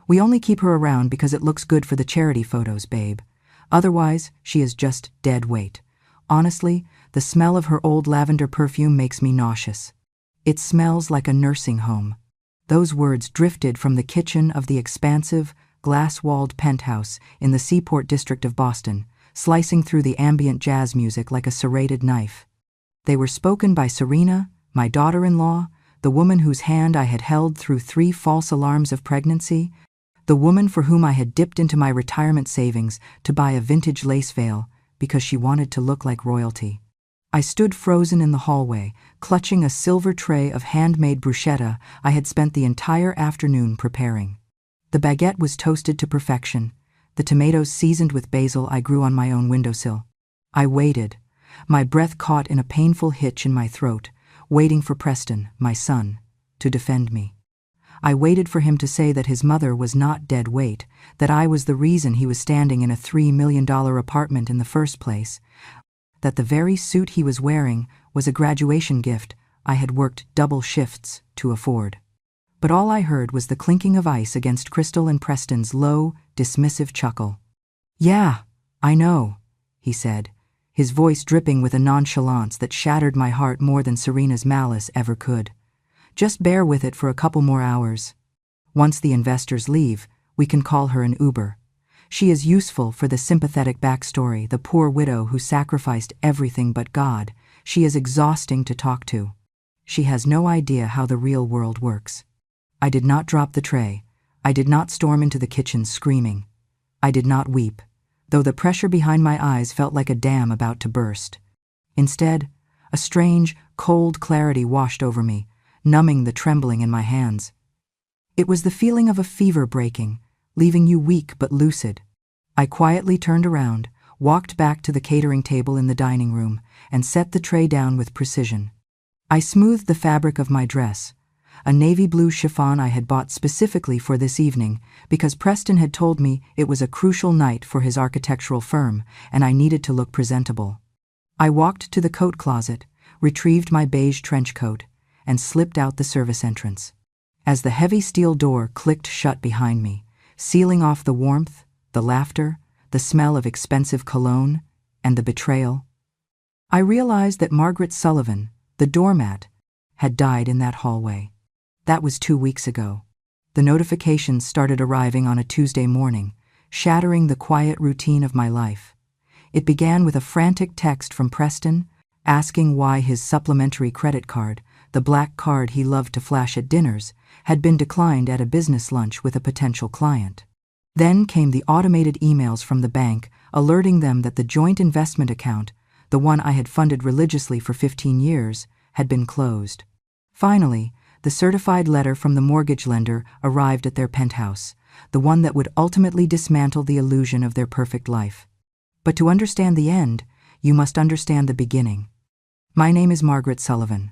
We only keep her around because it looks good for the charity photos, babe. Otherwise, she is just dead weight. Honestly, the smell of her old lavender perfume makes me nauseous. It smells like a nursing home." Those words drifted from the kitchen of the expansive, glass-walled penthouse in the Seaport district of Boston, slicing through the ambient jazz music like a serrated knife. They were spoken by Serena, my daughter-in-law, the woman whose hand I had held through 3 false alarms of pregnancy, the woman for whom I had dipped into my retirement savings to buy a vintage lace veil because she wanted to look like royalty. I stood frozen in the hallway, clutching a silver tray of handmade bruschetta I had spent the entire afternoon preparing. The baguette was toasted to perfection, the tomatoes seasoned with basil I grew on my own windowsill. I waited, my breath caught in a painful hitch in my throat, waiting for Preston, my son, to defend me. I waited for him to say that his mother was not dead weight, that I was the reason he was standing in a $3 million apartment in the first place, that the very suit he was wearing was a graduation gift I had worked double shifts to afford. But all I heard was the clinking of ice against Crystal and Preston's low, dismissive chuckle. "Yeah, I know," he said, his voice dripping with a nonchalance that shattered my heart more than Serena's malice ever could. "Just bear with it for a couple more hours. Once the investors leave, we can call her an Uber. She is useful for the sympathetic backstory, the poor widow who sacrificed everything but God. She is exhausting to talk to. She has no idea how the real world works." I did not drop the tray. I did not storm into the kitchen screaming. I did not weep, though the pressure behind my eyes felt like a dam about to burst. Instead, a strange, cold clarity washed over me, numbing the trembling in my hands. It was the feeling of a fever breaking, leaving you weak but lucid. I quietly turned around, walked back to the catering table in the dining room, and set the tray down with precision. I smoothed the fabric of my dress, a navy blue chiffon I had bought specifically for this evening because Preston had told me it was a crucial night for his architectural firm and I needed to look presentable. I walked to the coat closet, retrieved my beige trench coat, and slipped out the service entrance. As the heavy steel door clicked shut behind me, sealing off the warmth, the laughter, the smell of expensive cologne, and the betrayal, I realized that Margaret Sullivan, the doormat, had died in that hallway. That was 2 weeks ago. The notifications started arriving on a Tuesday morning, shattering the quiet routine of my life. It began with a frantic text from Preston, asking why his supplementary credit card, the black card he loved to flash at dinners, had been declined at a business lunch with a potential client. Then came the automated emails from the bank alerting them that the joint investment account, the one I had funded religiously for 15 years, had been closed. Finally, the certified letter from the mortgage lender arrived at their penthouse, the one that would ultimately dismantle the illusion of their perfect life. But to understand the end, you must understand the beginning. My name is Margaret Sullivan.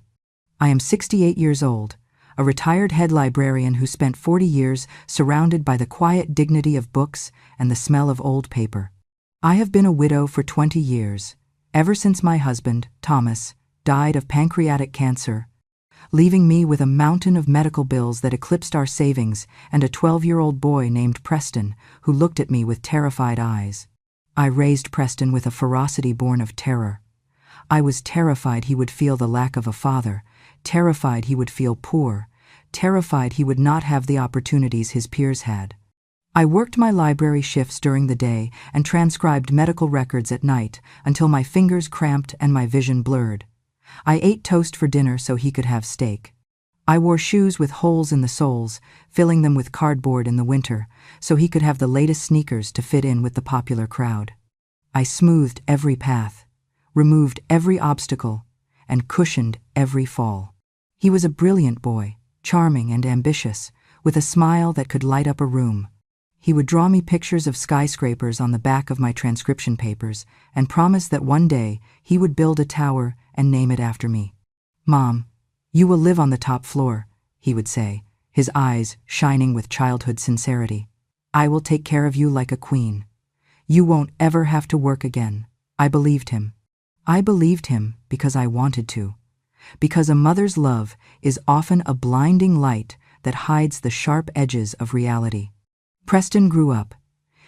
I am 68 years old, a retired head librarian who spent 40 years surrounded by the quiet dignity of books and the smell of old paper. I have been a widow for 20 years, ever since my husband, Thomas, died of pancreatic cancer, leaving me with a mountain of medical bills that eclipsed our savings and a 12-year-old boy named Preston who looked at me with terrified eyes. I raised Preston with a ferocity born of terror. I was terrified he would feel the lack of a father, terrified he would feel poor, terrified he would not have the opportunities his peers had. I worked my library shifts during the day and transcribed medical records at night until my fingers cramped and my vision blurred. I ate toast for dinner so he could have steak. I wore shoes with holes in the soles, filling them with cardboard in the winter, so he could have the latest sneakers to fit in with the popular crowd. I smoothed every path, removed every obstacle, and cushioned every fall. He was a brilliant boy, charming and ambitious, with a smile that could light up a room. He would draw me pictures of skyscrapers on the back of my transcription papers and promise that one day he would build a tower and name it after me. "Mom, you will live on the top floor," he would say, his eyes shining with childhood sincerity. "I will take care of you like a queen. You won't ever have to work again." I believed him. I believed him because I wanted to. Because a mother's love is often a blinding light that hides the sharp edges of reality. Preston grew up.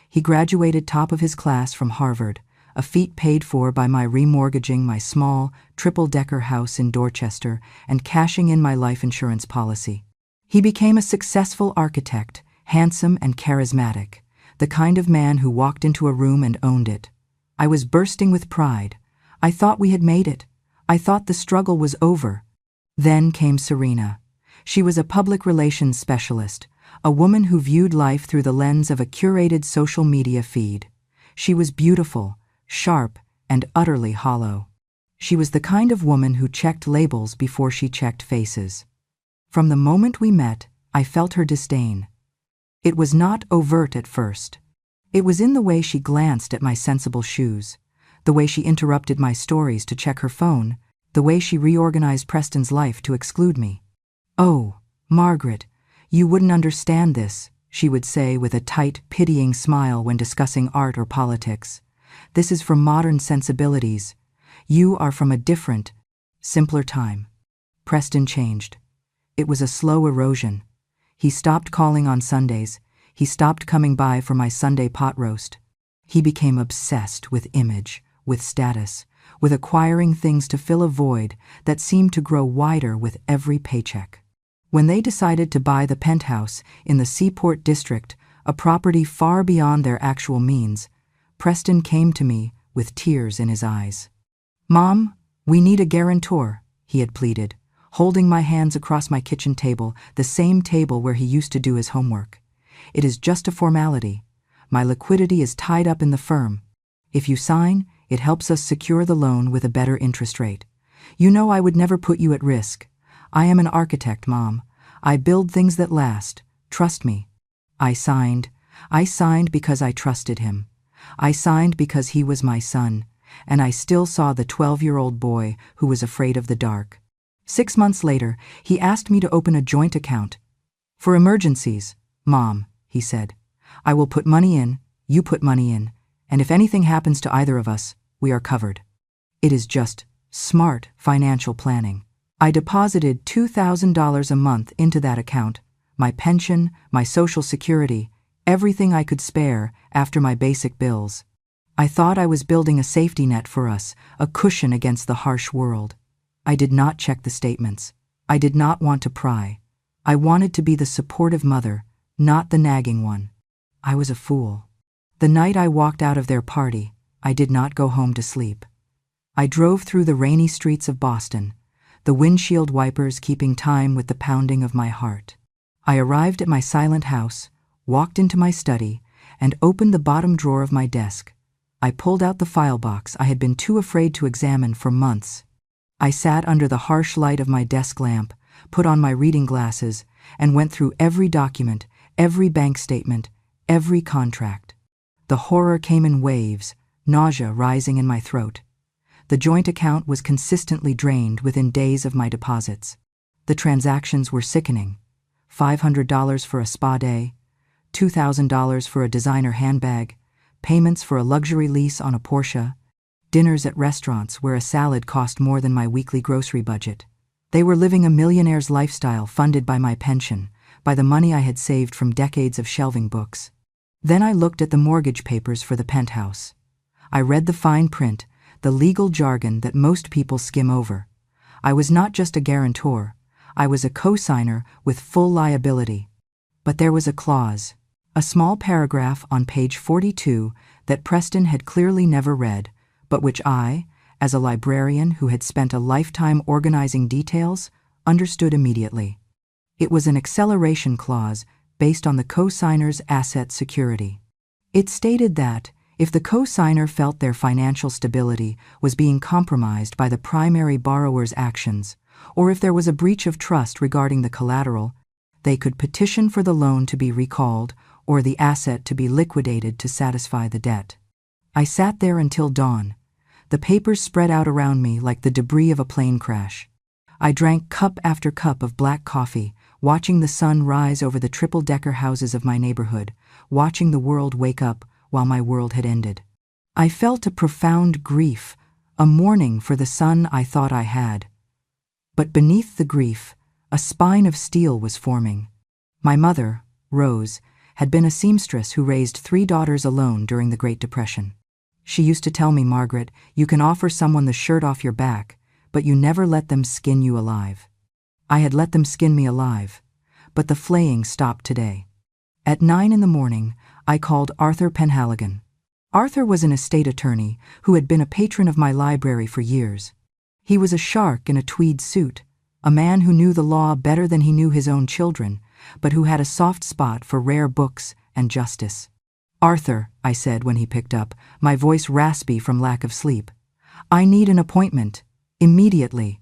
He graduated top of his class from Harvard, a feat paid for by my remortgaging my small, triple-decker house in Dorchester and cashing in my life insurance policy. He became a successful architect, handsome and charismatic, the kind of man who walked into a room and owned it. I was bursting with pride. I thought we had made it. I thought the struggle was over. Then came Serena. She was a public relations specialist, a woman who viewed life through the lens of a curated social media feed. She was beautiful, sharp, and utterly hollow. She was the kind of woman who checked labels before she checked faces. From the moment we met, I felt her disdain. It was not overt at first. It was in the way she glanced at my sensible shoes, the way she interrupted my stories to check her phone, the way she reorganized Preston's life to exclude me. "Oh, Margaret, you wouldn't understand this," she would say with a tight, pitying smile when discussing art or politics. "This is from modern sensibilities. You are from a different, simpler time." Preston changed. It was a slow erosion. He stopped calling on Sundays. He stopped coming by for my Sunday pot roast. He became obsessed with image, with status, with acquiring things to fill a void that seemed to grow wider with every paycheck. When they decided to buy the penthouse in the Seaport District, a property far beyond their actual means, Preston came to me with tears in his eyes. "Mom, we need a guarantor," he had pleaded, holding my hands across my kitchen table, the same table where he used to do his homework. "It is just a formality. My liquidity is tied up in the firm. If you sign, it helps us secure the loan with a better interest rate. You know I would never put you at risk. I am an architect, Mom. I build things that last. Trust me." I signed. I signed because I trusted him. I signed because he was my son, and I still saw the 12-year-old boy who was afraid of the dark. 6 months later, he asked me to open a joint account. "For emergencies, Mom," he said. "I will put money in, you put money in, and if anything happens to either of us, we are covered." It is just smart financial planning. I deposited $2,000 a month into that account, my pension, my Social Security, everything I could spare after my basic bills. I thought I was building a safety net for us, a cushion against the harsh world. I did not check the statements. I did not want to pry. I wanted to be the supportive mother, not the nagging one. I was a fool. The night I walked out of their party, I did not go home to sleep. I drove through the rainy streets of Boston, the windshield wipers keeping time with the pounding of my heart. I arrived at my silent house, walked into my study, and opened the bottom drawer of my desk. I pulled out the file box I had been too afraid to examine for months. I sat under the harsh light of my desk lamp, put on my reading glasses, and went through every document, every bank statement, every contract. The horror came in waves, nausea rising in my throat. The joint account was consistently drained within days of my deposits. The transactions were sickening. $500 for a spa day, $2,000 for a designer handbag, payments for a luxury lease on a Porsche, dinners at restaurants where a salad cost more than my weekly grocery budget. They were living a millionaire's lifestyle funded by my pension, by the money I had saved from decades of shelving books. Then I looked at the mortgage papers for the penthouse. I read the fine print, the legal jargon that most people skim over. I was not just a guarantor. I was a co-signer with full liability. But there was a clause, a small paragraph on page 42 that Preston had clearly never read, but which I, as a librarian who had spent a lifetime organizing details, understood immediately. It was an acceleration clause based on the co-signer's asset security. It stated that, if the co-signer felt their financial stability was being compromised by the primary borrower's actions, or if there was a breach of trust regarding the collateral, they could petition for the loan to be recalled or the asset to be liquidated to satisfy the debt. I sat there until dawn. The papers spread out around me like the debris of a plane crash. I drank cup after cup of black coffee, watching the sun rise over the triple-decker houses of my neighborhood, watching the world wake up while my world had ended. I felt a profound grief, a mourning for the son I thought I had. But beneath the grief, a spine of steel was forming. My mother, Rose, had been a seamstress who raised 3 daughters alone during the Great Depression. She used to tell me, "Margaret, you can offer someone the shirt off your back, but you never let them skin you alive." I had let them skin me alive, but the flaying stopped today. At 9 in the morning, I called Arthur Penhaligon. Arthur was an estate attorney who had been a patron of my library for years. He was a shark in a tweed suit, a man who knew the law better than he knew his own children, but who had a soft spot for rare books and justice. "Arthur," I said when he picked up, my voice raspy from lack of sleep, "I need an appointment, immediately.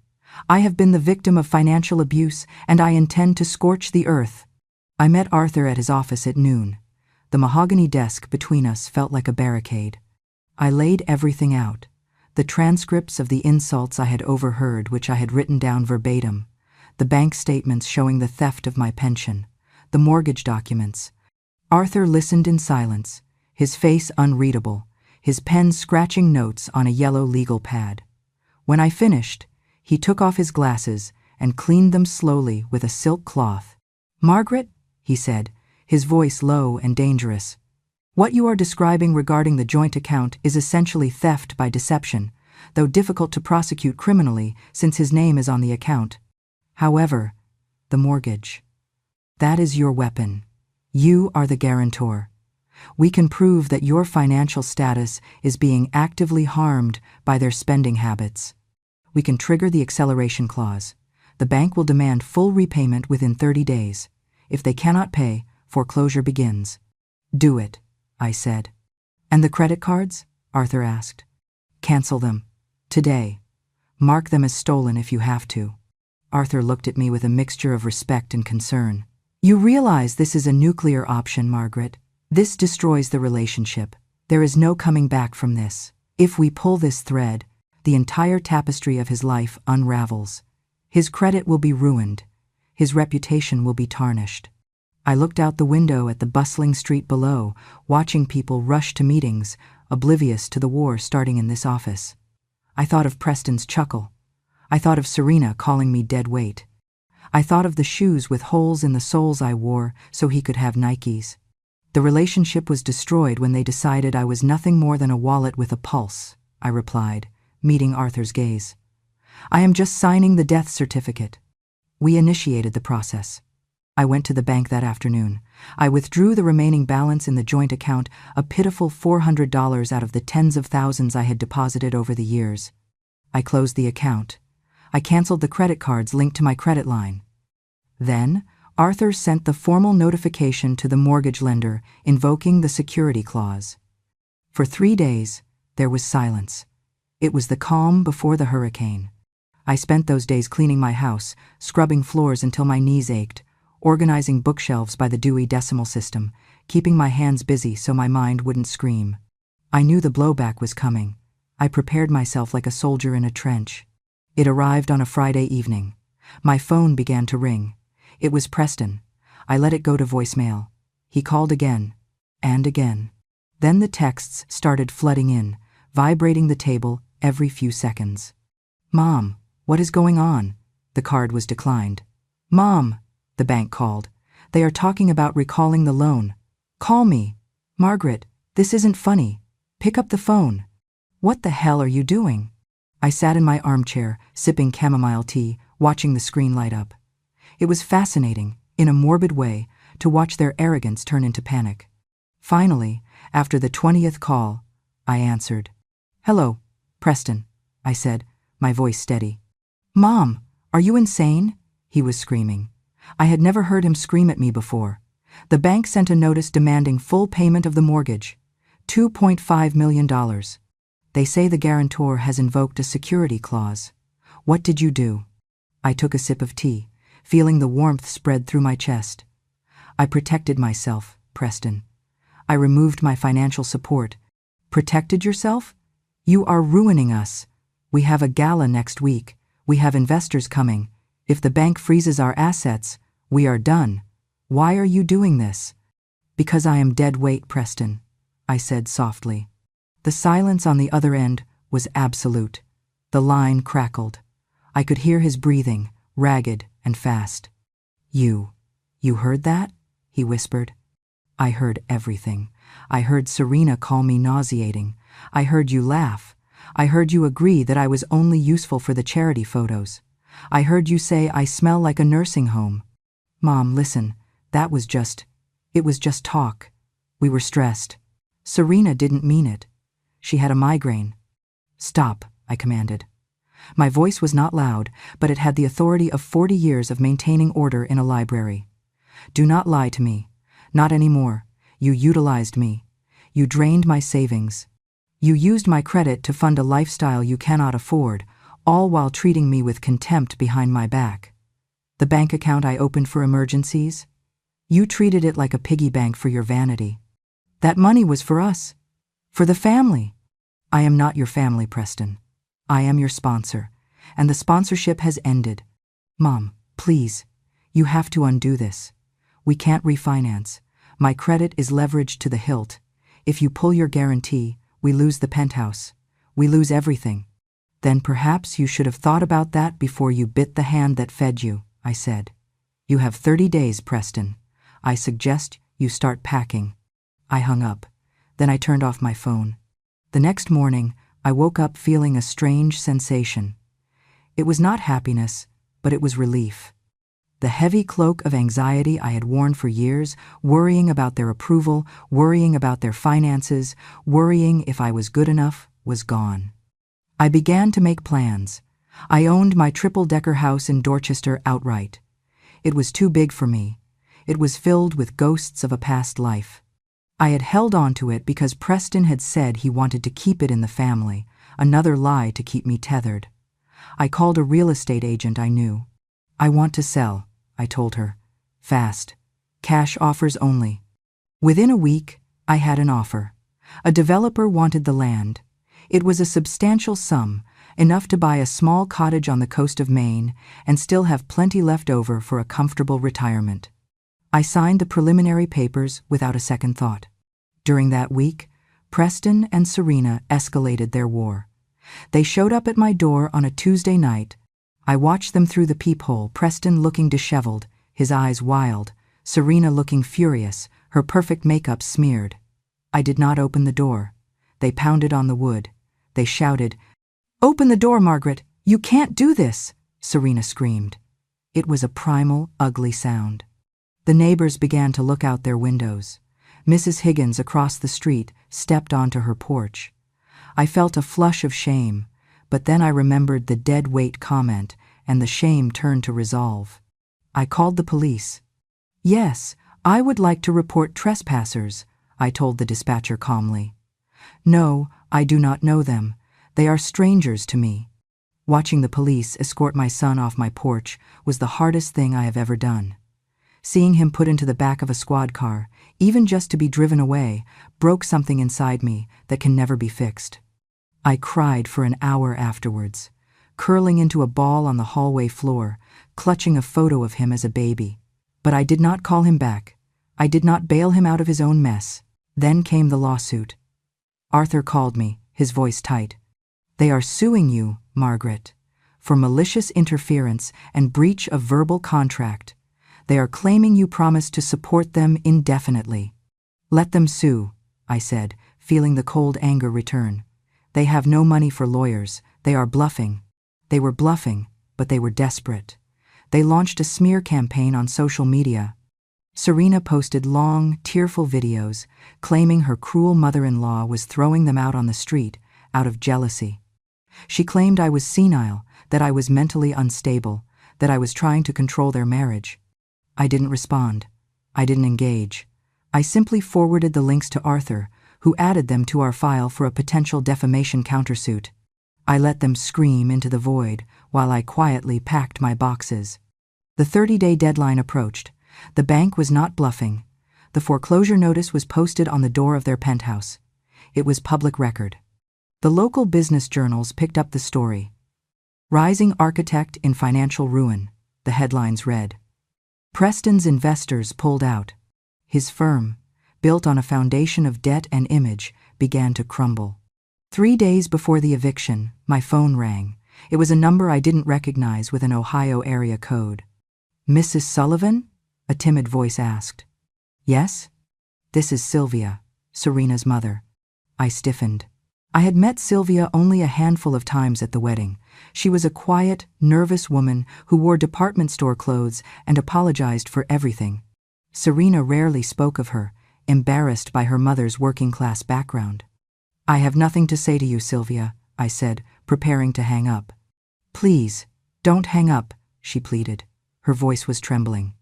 I have been the victim of financial abuse, and I intend to scorch the earth." I met Arthur at his office at noon. The mahogany desk between us felt like a barricade. I laid everything out. The transcripts of the insults I had overheard, which I had written down verbatim, the bank statements showing the theft of my pension, the mortgage documents. Arthur listened in silence, his face unreadable, his pen scratching notes on a yellow legal pad. When I finished, he took off his glasses and cleaned them slowly with a silk cloth. "Margaret," he said, his voice low and dangerous, "what you are describing regarding the joint account is essentially theft by deception, though difficult to prosecute criminally since his name is on the account. However, the mortgage, that is your weapon. You are the guarantor. We can prove that your financial status is being actively harmed by their spending habits. We can trigger the acceleration clause. The bank will demand full repayment within 30 days. If they cannot pay, foreclosure begins." "Do it," I said. "And the credit cards?" Arthur asked. "Cancel them. Today. Mark them as stolen if you have to." Arthur looked at me with a mixture of respect and concern. "You realize this is a nuclear option, Margaret. This destroys the relationship. There is no coming back from this. If we pull this thread, the entire tapestry of his life unravels. His credit will be ruined. His reputation will be tarnished." I looked out the window at the bustling street below, watching people rush to meetings, oblivious to the war starting in this office. I thought of Preston's chuckle. I thought of Serena calling me dead weight. I thought of the shoes with holes in the soles I wore so he could have Nikes. The relationship was destroyed when they decided I was nothing more than a wallet with a pulse, I replied, meeting Arthur's gaze. "I am just signing the death certificate." We initiated the process. I went to the bank that afternoon. I withdrew the remaining balance in the joint account, a pitiful $400 out of the tens of thousands I had deposited over the years. I closed the account. I canceled the credit cards linked to my credit line. Then, Arthur sent the formal notification to the mortgage lender invoking the security clause. For 3 days, there was silence. It was the calm before the hurricane. I spent those days cleaning my house, scrubbing floors until my knees ached, organizing bookshelves by the Dewey Decimal System, keeping my hands busy so my mind wouldn't scream. I knew the blowback was coming. I prepared myself like a soldier in a trench. It arrived on a Friday evening. My phone began to ring. It was Preston. I let it go to voicemail. He called again, and again. Then the texts started flooding in, vibrating the table every few seconds. "Mom, what is going on?" The card was declined. "Mom," the bank called. "They are talking about recalling the loan. Call me. Margaret, this isn't funny. Pick up the phone." "What the hell are you doing?" I sat in my armchair, sipping chamomile tea, watching the screen light up. It was fascinating, in a morbid way, to watch their arrogance turn into panic. Finally, after the 20th call, I answered. "Hello, Preston," I said, my voice steady. "Mom, are you insane?" he was screaming. I had never heard him scream at me before. The bank sent a notice demanding full payment of the mortgage, $2.5 million. They say the guarantor has invoked a security clause. What did you do? I took a sip of tea, feeling the warmth spread through my chest. I protected myself, Preston. I removed my financial support. Protected yourself? You are ruining us. We have a gala next week. We have investors coming. If the bank freezes our assets, we are done. Why are you doing this? Because I am dead weight, Preston, I said softly. The silence on the other end was absolute. The line crackled. I could hear his breathing, ragged and fast. You heard that? He whispered. I heard everything. I heard Serena call me nauseating. I heard you laugh. I heard you agree that I was only useful for the charity photos. I heard you say I smell like a nursing home. Mom, listen, it was just talk. We were stressed. Serena didn't mean it. She had a migraine. Stop, I commanded. My voice was not loud, but it had the authority of 40 years of maintaining order in a library. Do not lie to me. Not anymore. You utilized me. You drained my savings. You used my credit to fund a lifestyle you cannot afford, all while treating me with contempt behind my back. The bank account I opened for emergencies? You treated it like a piggy bank for your vanity. That money was for us. For the family. I am not your family, Preston. I am your sponsor, and the sponsorship has ended. Mom, please, you have to undo this. We can't refinance. My credit is leveraged to the hilt. If you pull your guarantee, we lose the penthouse. We lose everything. Then perhaps you should have thought about that before you bit the hand that fed you, I said. You have 30 days, Preston. I suggest you start packing. I hung up. Then I turned off my phone. The next morning, I woke up feeling a strange sensation. It was not happiness, but it was relief. The heavy cloak of anxiety I had worn for years, worrying about their approval, worrying about their finances, worrying if I was good enough, was gone. I began to make plans. I owned my triple-decker house in Dorchester outright. It was too big for me. It was filled with ghosts of a past life. I had held on to it because Preston had said he wanted to keep it in the family, another lie to keep me tethered. I called a real estate agent I knew. I want to sell, I told her. Fast. Cash offers only. Within a week, I had an offer. A developer wanted the land. It was a substantial sum, enough to buy a small cottage on the coast of Maine and still have plenty left over for a comfortable retirement. I signed the preliminary papers without a second thought. During that week, Preston and Serena escalated their war. They showed up at my door on a Tuesday night. I watched them through the peephole, Preston looking disheveled, his eyes wild, Serena looking furious, her perfect makeup smeared. I did not open the door. They pounded on the wood. They shouted, "Open the door, Margaret! You can't do this!" Serena screamed. It was a primal, ugly sound. The neighbors began to look out their windows. Mrs. Higgins across the street stepped onto her porch. I felt a flush of shame, but then I remembered the dead weight comment, and the shame turned to resolve. I called the police. "Yes, I would like to report trespassers," I told the dispatcher calmly. "No, I do not know them. They are strangers to me." Watching the police escort my son off my porch was the hardest thing I have ever done. Seeing him put into the back of a squad car, even just to be driven away, broke something inside me that can never be fixed. I cried for an hour afterwards, curling into a ball on the hallway floor, clutching a photo of him as a baby. But I did not call him back. I did not bail him out of his own mess. Then came the lawsuit. Arthur called me, his voice tight. "They are suing you, Margaret, for malicious interference and breach of verbal contract. They are claiming you promised to support them indefinitely." "Let them sue," I said, feeling the cold anger return. "They have no money for lawyers. They are bluffing." They were bluffing, but they were desperate. They launched a smear campaign on social media. Serena posted long, tearful videos, claiming her cruel mother-in-law was throwing them out on the street, out of jealousy. She claimed I was senile, that I was mentally unstable, that I was trying to control their marriage. I didn't respond. I didn't engage. I simply forwarded the links to Arthur, who added them to our file for a potential defamation countersuit. I let them scream into the void while I quietly packed my boxes. The 30-day deadline approached. The bank was not bluffing. The foreclosure notice was posted on the door of their penthouse. It was public record. The local business journals picked up the story. "Rising architect in financial ruin," the headlines read. Preston's investors pulled out. His firm, built on a foundation of debt and image, began to crumble. 3 days before the eviction, my phone rang. It was a number I didn't recognize with an Ohio area code. "Mrs. Sullivan?" a timid voice asked. "Yes?" This is Sylvia, Serena's mother. I stiffened. I had met Sylvia only a handful of times at the wedding. She was a quiet, nervous woman who wore department store clothes and apologized for everything. Serena rarely spoke of her, embarrassed by her mother's working-class background. I have nothing to say to you, Sylvia, I said, preparing to hang up. Please, don't hang up, she pleaded. Her voice was trembling.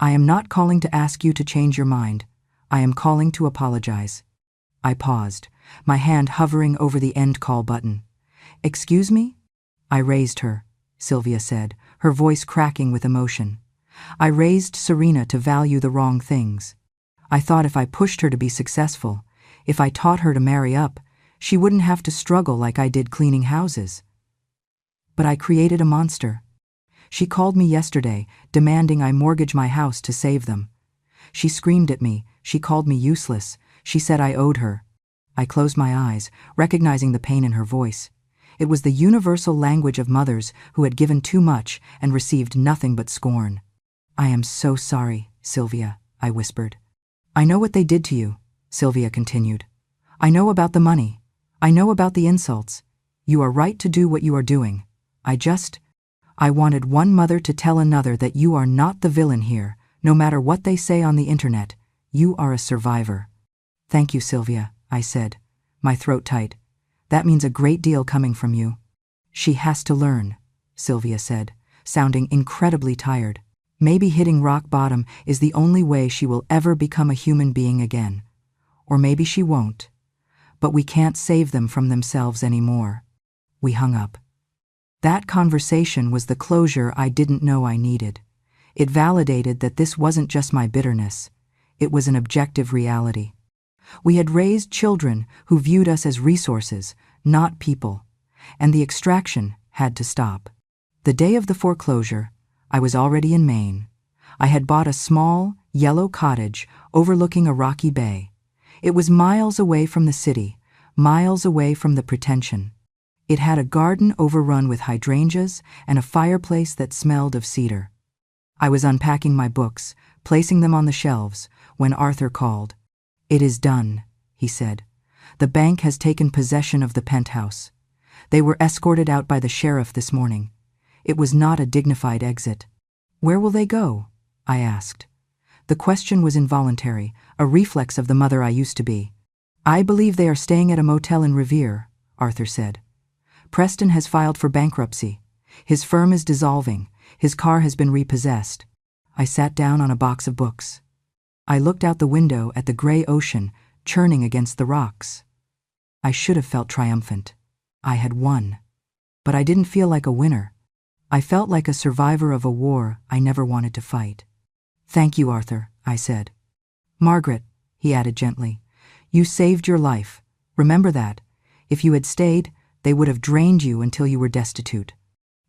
I am not calling to ask you to change your mind. I am calling to apologize. I paused, my hand hovering over the end call button. Excuse me? I raised her, Sylvia said, her voice cracking with emotion. I raised Serena to value the wrong things. I thought if I pushed her to be successful, if I taught her to marry up, she wouldn't have to struggle like I did cleaning houses. But I created a monster. She called me yesterday, demanding I mortgage my house to save them. She screamed at me, she called me useless, she said I owed her. I closed my eyes, recognizing the pain in her voice. It was the universal language of mothers who had given too much and received nothing but scorn. I am so sorry, Sylvia, I whispered. I know what they did to you, Sylvia continued. I know about the money. I know about the insults. You are right to do what you are doing. I wanted one mother to tell another that you are not the villain here, no matter what they say on the internet. You are a survivor. Thank you, Sylvia, I said, my throat tight. That means a great deal coming from you. She has to learn, Sylvia said, sounding incredibly tired. Maybe hitting rock bottom is the only way she will ever become a human being again. Or maybe she won't. But we can't save them from themselves anymore. We hung up. That conversation was the closure I didn't know I needed. It validated that this wasn't just my bitterness. It was an objective reality. We had raised children who viewed us as resources, not people, and the extraction had to stop. The day of the foreclosure, I was already in Maine. I had bought a small, yellow cottage overlooking a rocky bay. It was miles away from the city, miles away from the pretension. It had a garden overrun with hydrangeas and a fireplace that smelled of cedar. I was unpacking my books, placing them on the shelves, when Arthur called. It is done, he said. The bank has taken possession of the penthouse. They were escorted out by the sheriff this morning. It was not a dignified exit. Where will they go? I asked. The question was involuntary, a reflex of the mother I used to be. I believe they are staying at a motel in Revere, Arthur said. Preston has filed for bankruptcy. His firm is dissolving. His car has been repossessed. I sat down on a box of books. I looked out the window at the gray ocean churning against the rocks. I should have felt triumphant. I had won. But I didn't feel like a winner. I felt like a survivor of a war I never wanted to fight. Thank you, Arthur, I said. Margaret, he added gently, you saved your life. Remember that. If you had stayed, they would have drained you until you were destitute.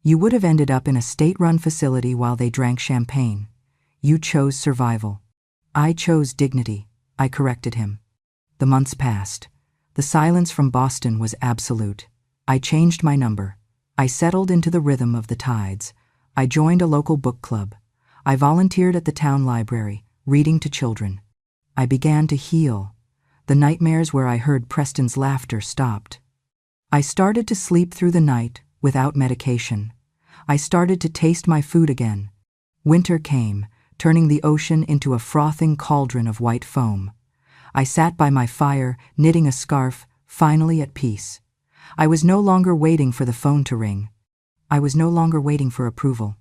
You would have ended up in a state-run facility while they drank champagne. You chose survival. I chose dignity, I corrected him. The months passed. The silence from Boston was absolute. I changed my number. I settled into the rhythm of the tides. I joined a local book club. I volunteered at the town library, reading to children. I began to heal. The nightmares where I heard Preston's laughter stopped. I started to sleep through the night without medication. I started to taste my food again. Winter came, turning the ocean into a frothing cauldron of white foam. I sat by my fire, knitting a scarf, finally at peace. I was no longer waiting for the phone to ring. I was no longer waiting for approval.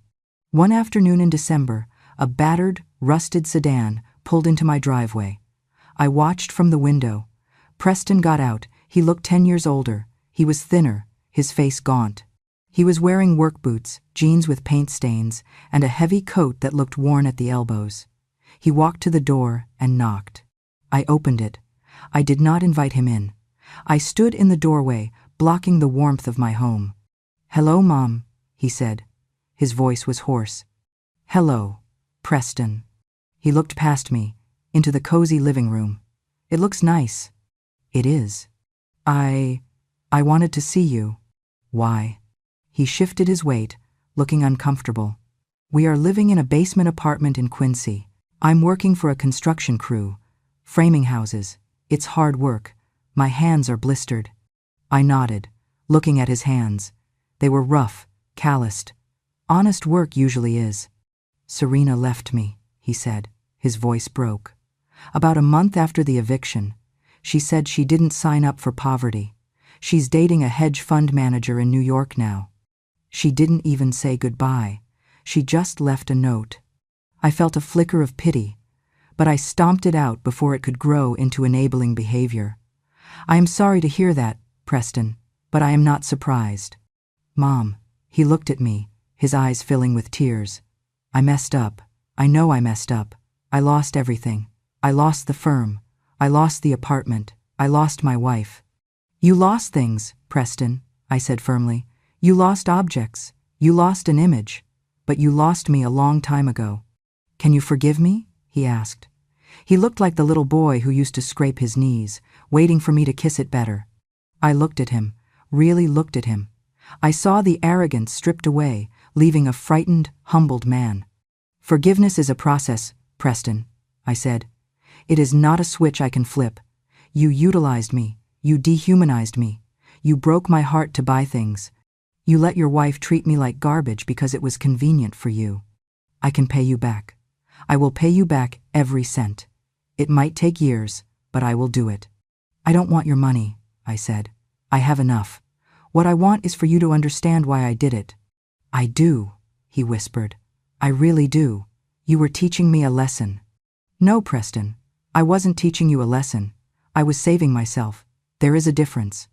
One afternoon in December, a battered, rusted sedan pulled into my driveway. I watched from the window. Preston got out. He looked 10 years older. He was thinner, his face gaunt. He was wearing work boots, jeans with paint stains, and a heavy coat that looked worn at the elbows. He walked to the door and knocked. I opened it. I did not invite him in. I stood in the doorway, blocking the warmth of my home. Hello, Mom, he said. His voice was hoarse. Hello, Preston. He looked past me, into the cozy living room. It looks nice. It is. I wanted to see you. Why? He shifted his weight, looking uncomfortable. We are living in a basement apartment in Quincy. I'm working for a construction crew. Framing houses. It's hard work. My hands are blistered. I nodded, looking at his hands. They were rough, calloused. Honest work usually is. Serena left me, he said. His voice broke. About a month after the eviction, she said she didn't sign up for poverty. She's dating a hedge fund manager in New York now. She didn't even say goodbye. She just left a note. I felt a flicker of pity, but I stomped it out before it could grow into enabling behavior. I am sorry to hear that, Preston, but I am not surprised. Mom, he looked at me, his eyes filling with tears. I messed up. I know I messed up. I lost everything. I lost the firm. I lost the apartment. I lost my wife. You lost things, Preston, I said firmly. You lost objects. You lost an image. But you lost me a long time ago. Can you forgive me? He asked. He looked like the little boy who used to scrape his knees, waiting for me to kiss it better. I looked at him, really looked at him. I saw the arrogance stripped away, leaving a frightened, humbled man. Forgiveness is a process, Preston, I said. It is not a switch I can flip. You utilized me. You dehumanized me. You broke my heart to buy things. You let your wife treat me like garbage because it was convenient for you. I can pay you back. I will pay you back every cent. It might take years, but I will do it. I don't want your money, I said. I have enough. What I want is for you to understand why I did it. I do, he whispered. I really do. You were teaching me a lesson. No, Preston. I wasn't teaching you a lesson. I was saving myself. There is a difference.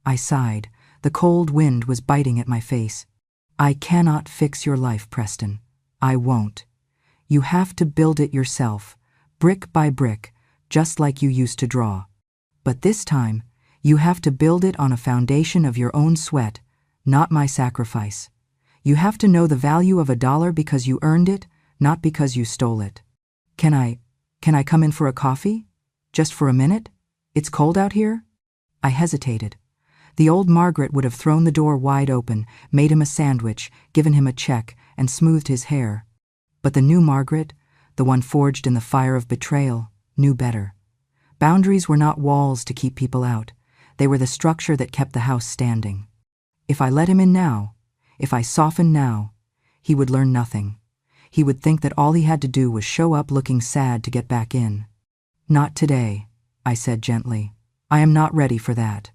I sighed. The cold wind was biting at my face. I cannot fix your life, Preston. I won't. You have to build it yourself, brick by brick, just like you used to draw. But this time, you have to build it on a foundation of your own sweat, not my sacrifice. You have to know the value of $1 because you earned it, not because you stole it. Can I come in for a coffee? Just for a minute? It's cold out here? I hesitated. The old Margaret would have thrown the door wide open, made him a sandwich, given him a check, and smoothed his hair. But the new Margaret, the one forged in the fire of betrayal, knew better. Boundaries were not walls to keep people out. They were the structure that kept the house standing. If I let him in now, if I softened now, he would learn nothing. He would think that all he had to do was show up looking sad to get back in. Not today, I said gently. I am not ready for that.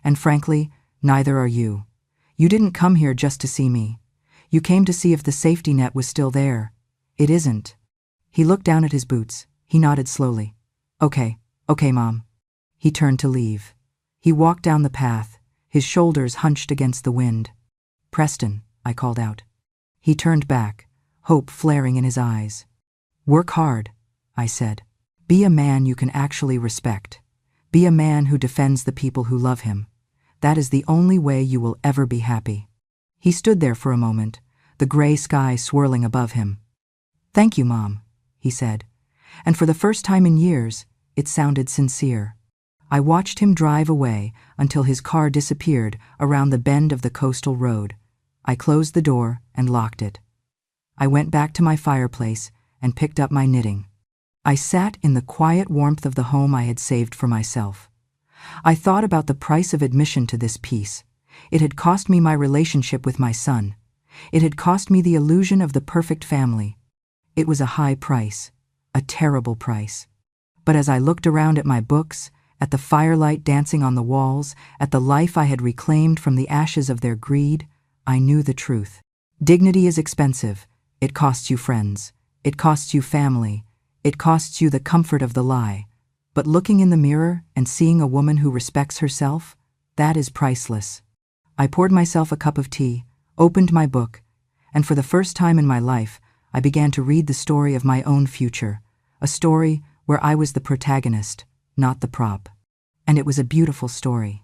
And frankly, neither are you. You didn't come here just to see me. You came to see if the safety net was still there. It isn't. He looked down at his boots. He nodded slowly. Okay, Mom. He turned to leave. He walked down the path, his shoulders hunched against the wind. Preston, I called out. He turned back, hope flaring in his eyes. Work hard, I said. Be a man you can actually respect. Be a man who defends the people who love him. That is the only way you will ever be happy. He stood there for a moment, the gray sky swirling above him. Thank you, Mom, he said. And for the first time in years, it sounded sincere. I watched him drive away until his car disappeared around the bend of the coastal road. I closed the door and locked it. I went back to my fireplace and picked up my knitting. I sat in the quiet warmth of the home I had saved for myself. I thought about the price of admission to this peace. It had cost me my relationship with my son. It had cost me the illusion of the perfect family. It was a high price, a terrible price. But as I looked around at my books, at the firelight dancing on the walls, at the life I had reclaimed from the ashes of their greed, I knew the truth. Dignity is expensive. It costs you friends. It costs you family. It costs you the comfort of the lie. But looking in the mirror and seeing a woman who respects herself, that is priceless. I poured myself a cup of tea, opened my book, and for the first time in my life, I began to read the story of my own future, a story where I was the protagonist, not the prop. And it was a beautiful story.